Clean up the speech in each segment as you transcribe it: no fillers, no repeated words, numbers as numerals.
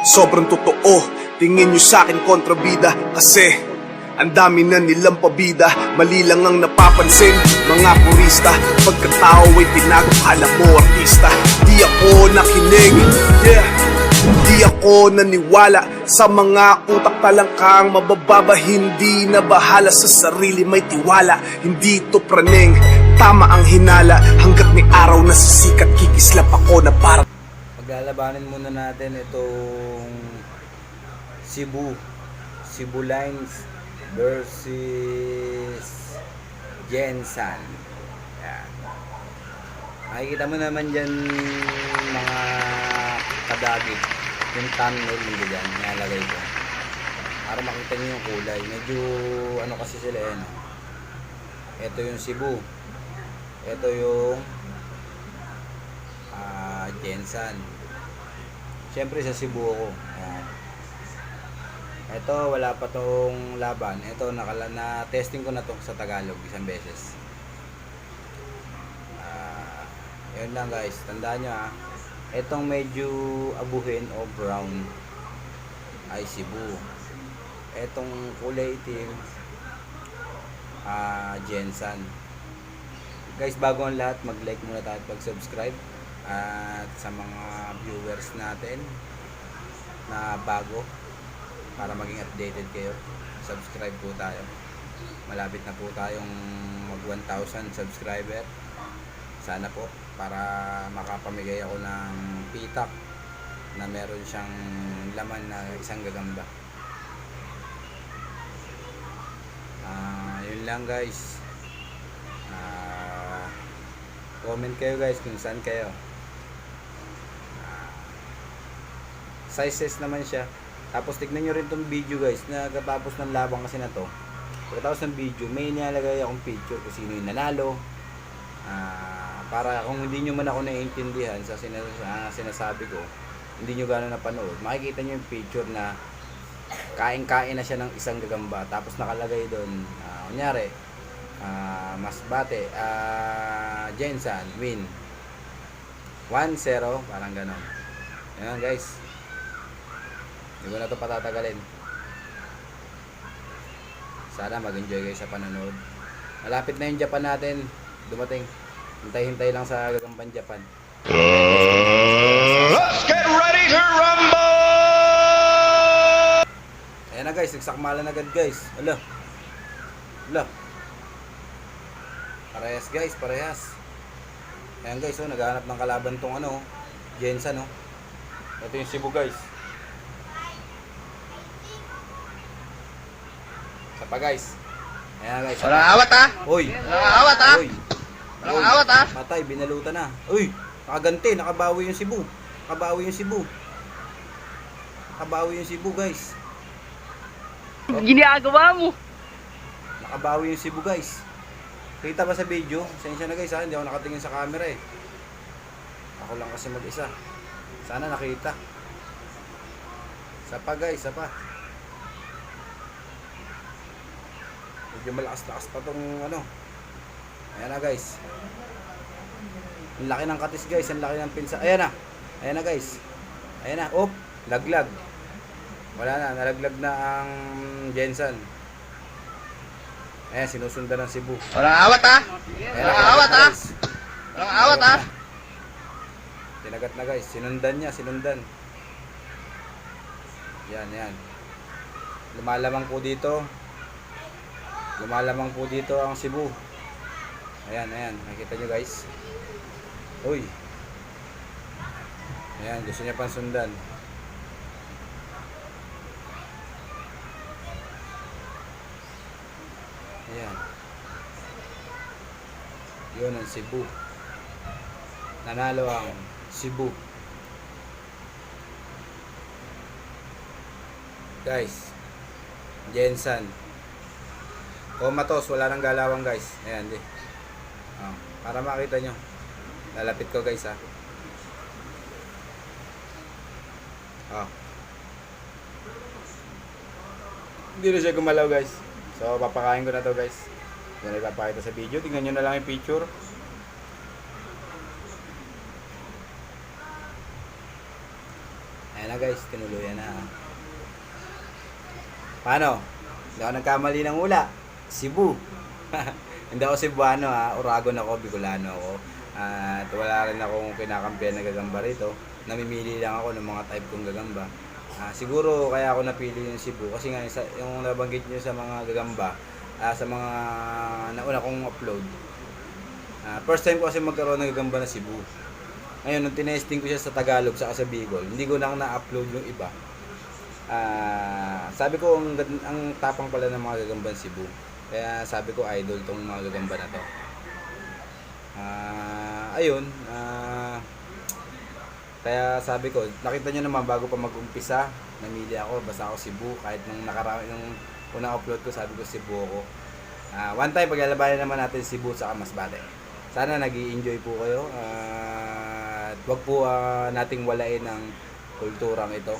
sobrang totoo. Tingin nyo sa'kin kontrabida, kasi ang dami na nilang pabida. Mali lang ang napapansin, mga purista. Pagkatao ay tinago, kala mo artista. Di ako nakinig, di ako naniwala sa mga utak talangkang mabababa. Hindi na bahala sa sarili, may tiwala. Hindi to praning, tama ang hinala. Hanggat may araw na sisikat, kikislap ako na para. Paglalabanin muna natin itong Cebu Lines versus Gensan. Yan. Makikita mo naman dyan mga kadagig, yung thumbnail nyo dyan, nilalagay ko para makita nyo yung kulay. Medyo ano kasi sila yan. Ito yung Cebu, ito yung Gensan. Siyempre sa Cebu ako. Ayan. Ito wala pa tong laban. Ito na testing ko na to sa Tagalog isang beses. Yun lang guys, tandaan nyo itong medyo abuhin o brown ay Cebu. Itong kulay itim Gensan. Guys, bago ang lahat, mag-like muna tayo at mag-subscribe. At sa mga viewers natin na bago, para maging updated kayo, subscribe po tayo. Malapit na po tayong mag 1,000 subscriber. Sana po, para makapamigay ako ng pitak na meron siyang laman na isang gagamba. Yun lang guys. Comment kayo guys kung saan kayo. Sizes naman siya. Tapos tignan nyo rin tong video guys, nagkatapos ng labang kasi na to. Pagkatapos ng video, may nilalagay akong picture kung sino yung nanalo. Para kung hindi nyo man ako naiintindihan sa sinasabi ko, hindi nyo gano'n napanood, makikita nyo yung picture na kain-kain na siya ng isang gagamba. Tapos nakalagay doon, kunyari, Masbate, Gensan, win 1-0, parang gano'n. Ayan guys. Hindi ko na ito patatagalin. Sana mag-enjoy kayo sa panonood. Malapit na yung Japan natin dumating. Hintay-hintay lang sa gagampan Japan. Let's get ready to rumble! Ayan na guys, nagsakmalan agad guys. Ala. Parehas guys, parehas. Ayan guys, naghahanap ng kalaban tong Gensan. Ito yung Cebu guys. Pa guys. Ayan guys. Walang awat Uy. Walang awat Uy. Walang awat Patay, binalutan na. Uy, nakaganti, nakabawi yung Cebu. Nakabawi yung Cebu guys. Ginagawa mo. Nakabawi yung Cebu guys. Kita ba sa video? Sensya na guys hindi ako nakatingin sa camera Ako lang kasi mag-isa. Sana nakita. Isa pa guys, isa pa. Medyo malakas-lakas pa tong Ayan na guys. Ang laki ng katis guys, ang laki ng pinsa. Ayan na guys. Ayan na, laglag. Wala na, nalaglag na ang Gensan. Ayan, sinusundan ng Cebu. Walang awat Walang awat Walang awat Tinagat na guys, sinundan. Yan. Lumalamang po dito ang Cebu. Ayan, nakikita nyo guys. Uy. Ayan, gusto niya pang sundan. Ayan. Yun ang Cebu. Nanalo ang Cebu. Guys, Gensan. Comatose, wala nang galawang guys. Ayan, para makita nyo. Lalapit ko guys Hindi na siya gumalaw guys. So papakain ko na to guys. Yan ay papakita sa video. Tingnan nyo na lang yung picture. Ayan Ayan na guys, tinuluyan na. Paano? Hindi ako nagkamali ng hula. Cebu. Hindi ako Cebuano Uragon ako, Bicolano ako. At wala rin akong kinakampihan na gagamba rito. Namimili lang ako ng mga type kong gagamba. Siguro kaya ako napili yung Cebu kasi nga yung nabanggit nyo sa mga gagamba, sa mga nauna kong upload. First time ko kasi magkaroon ng gagamba na Cebu. Ngayon, nung tinesting ko siya sa Tagalog sa Bicol, hindi ko lang na-upload yung iba. Sabi ko, ang tapang pala ng mga gagamba Cebu. Kaya sabi ko, idol tong mga gagamba na to. Ayun, kaya sabi ko, nakita nyo naman bago pa mag-umpisa, namili ako, basta ako Cebu. Kahit nung unang upload ko, sabi ko Cebu ako. One time, paglalabanan naman natin Cebu sa Masbate. Sana nag-i-enjoy po kayo. At wag po nating walain ang kulturang ito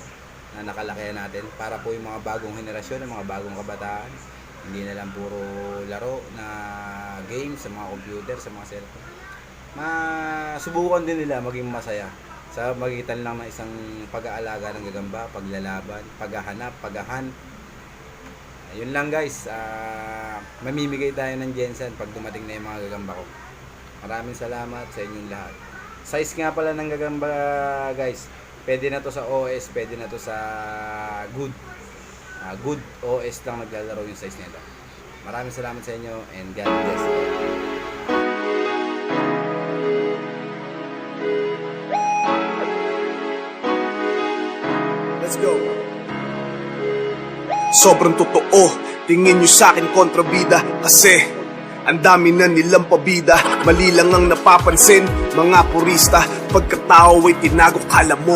na nakalakayan natin para po yung mga bagong henerasyon, yung mga bagong kabataan, hindi na lang puro laro na games sa mga computer, sa mga cellphone. Masubukan din nila maging masaya sa magitan lang ng isang pag-aalaga ng gagamba, paglalaban, paghahanap, paghahunt. Yun lang guys, mamimigay tayo ng Jensen pag dumating na yung mga gagamba ko. Maraming salamat sa inyong lahat. Size nga pala ng gagamba guys, pwede na to sa OS, pwede na to sa good. Good OS lang naglalaro yung size nito. Maraming salamat sa inyo and God bless. Let's go. Sobrang totoo, tingin nyo sa'kin kontrabida kasi ang dami na nilang pabida. Mali lang ang napapansin, mga purista. Pagkatao ay tinago, kala mo